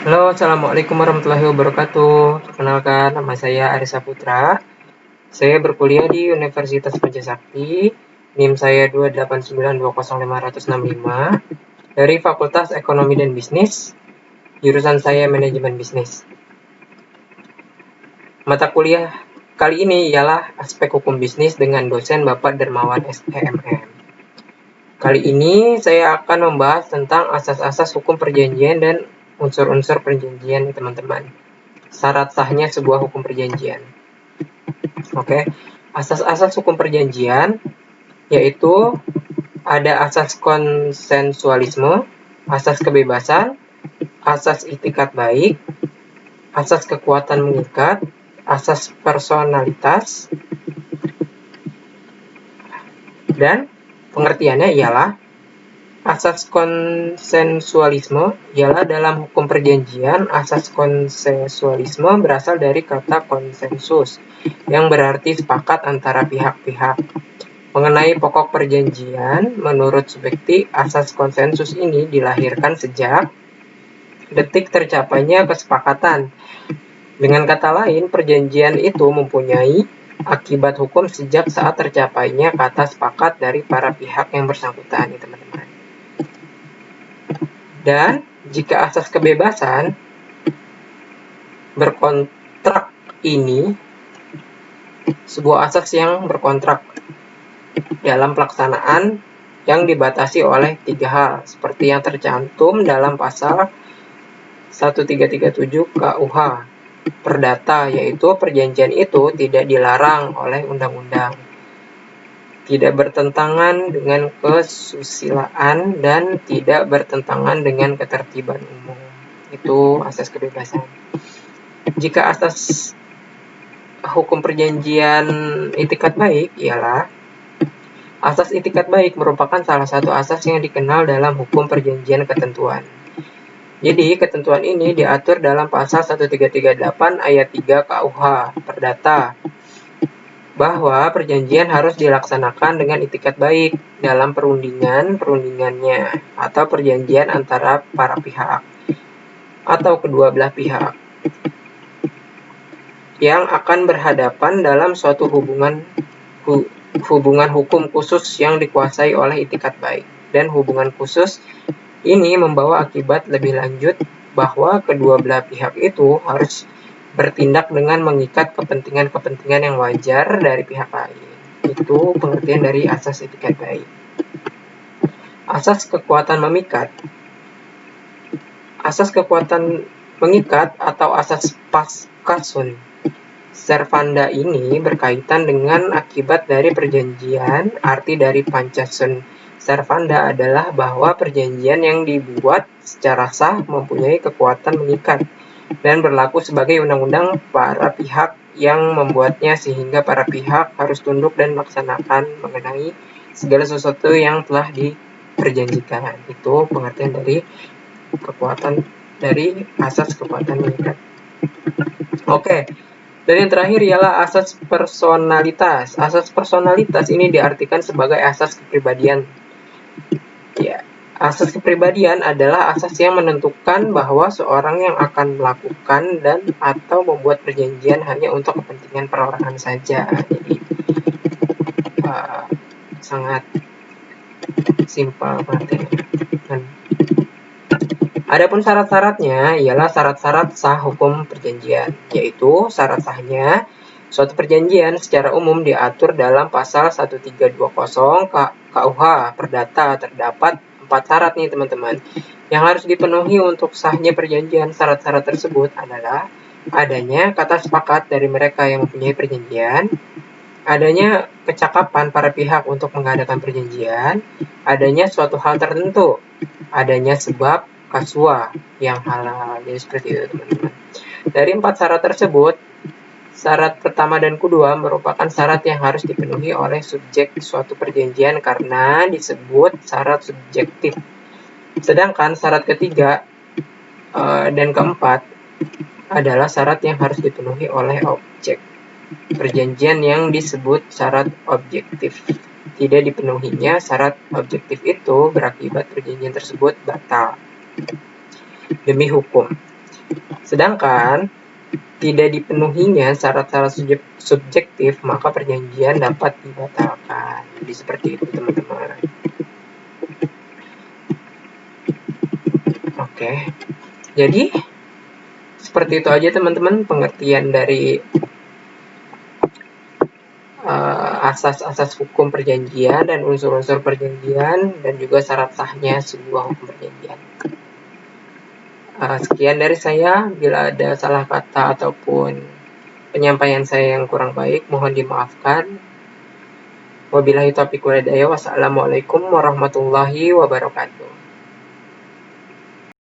Halo, Assalamualaikum warahmatullahi wabarakatuh. Perkenalkan, nama saya Arisa Putra. Saya berkuliah di Universitas Majesakti. NIM saya 289205065 dari Fakultas Ekonomi dan Bisnis. Jurusan saya Manajemen Bisnis. Mata kuliah kali ini ialah Aspek Hukum Bisnis dengan dosen Bapak Dermawan SEMM. Kali ini saya akan membahas tentang asas-asas hukum perjanjian dan unsur-unsur perjanjian, teman-teman. Syarat sahnya sebuah hukum perjanjian. Oke, asas-asas hukum perjanjian yaitu ada asas konsensualisme, asas kebebasan, asas itikat baik, asas kekuatan mengikat, asas personalitas, dan pengertiannya ialah asas konsensualisme ialah dalam hukum perjanjian. Asas konsensualisme berasal dari kata konsensus yang berarti sepakat antara pihak-pihak. Mengenai pokok perjanjian, menurut Subekti, asas konsensus ini dilahirkan sejak detik tercapainya kesepakatan. Dengan kata lain, perjanjian itu mempunyai akibat hukum sejak saat tercapainya kata sepakat dari para pihak yang bersangkutan, teman-teman. Dan jika asas kebebasan berkontrak ini sebuah asas yang berkontrak dalam pelaksanaan yang dibatasi oleh 3 hal seperti yang tercantum dalam pasal 1337 KUH Perdata, yaitu perjanjian itu tidak dilarang oleh undang-undang, tidak bertentangan dengan kesusilaan, dan tidak bertentangan dengan ketertiban umum. Itu asas kebebasan. Jika asas hukum perjanjian itikat baik ialah asas itikat baik merupakan salah satu asas yang dikenal dalam hukum perjanjian ketentuan. Jadi, ketentuan ini diatur dalam pasal 1338 ayat 3 KUH Perdata bahwa perjanjian harus dilaksanakan dengan itikat baik dalam perundingannya atau perjanjian antara para pihak atau kedua belah pihak yang akan berhadapan dalam suatu hubungan hukum khusus yang dikuasai oleh itikat baik. Dan hubungan khusus ini membawa akibat lebih lanjut bahwa kedua belah pihak itu harus bertindak dengan mengikat kepentingan-kepentingan yang wajar dari pihak lain. Itu pengertian dari asas itikat baik. Asas kekuatan memikat. Asas kekuatan mengikat atau asas pascasun servanda ini berkaitan dengan akibat dari perjanjian. Arti dari pancasun servanda adalah bahwa perjanjian yang dibuat secara sah mempunyai kekuatan mengikat dan berlaku sebagai undang-undang para pihak yang membuatnya, sehingga para pihak harus tunduk dan melaksanakan mengenai segala sesuatu yang telah diperjanjikan. Itu pengertian dari kekuatan dari asas kekuatan mengikat. Oke. Dan yang terakhir ialah asas personalitas. Asas personalitas ini diartikan sebagai asas kepribadian. Ya, asas kepribadian adalah asas yang menentukan bahwa seorang yang akan melakukan dan atau membuat perjanjian hanya untuk kepentingan perorangan saja. Jadi sangat simpel pengertiannya. Adapun syarat-syaratnya ialah syarat-syarat sah hukum perjanjian, yaitu syarat sahnya suatu perjanjian secara umum diatur dalam pasal 1320 KUH Perdata. Terdapat 4 syarat nih, teman-teman, yang harus dipenuhi untuk sahnya perjanjian. Syarat-syarat tersebut adalah adanya kata sepakat dari mereka yang mempunyai perjanjian, adanya kecakapan para pihak untuk mengadakan perjanjian, adanya suatu hal tertentu, adanya sebab kasua yang halal. Jadi seperti itu, teman-teman. Dari 4 syarat tersebut, syarat pertama dan kedua merupakan syarat yang harus dipenuhi oleh subjek suatu perjanjian karena disebut syarat subjektif. Sedangkan syarat ketiga dan keempat adalah syarat yang harus dipenuhi oleh objek perjanjian yang disebut syarat objektif. Tidak dipenuhinya syarat objektif itu berakibat perjanjian tersebut batal demi hukum. Sedangkan tidak dipenuhinya syarat-syarat subjektif, maka perjanjian dapat dibatalkan. Jadi seperti itu teman-teman. Oke, jadi seperti itu aja teman-teman pengertian dari asas-asas hukum perjanjian dan unsur-unsur perjanjian dan juga syarat sahnya sebuah hukum perjanjian. Sekian dari saya. Bila ada salah kata ataupun penyampaian saya yang kurang baik, mohon dimaafkan. Wabillahi taufiq wal hidayah. Wassalamualaikum warahmatullahi wabarakatuh.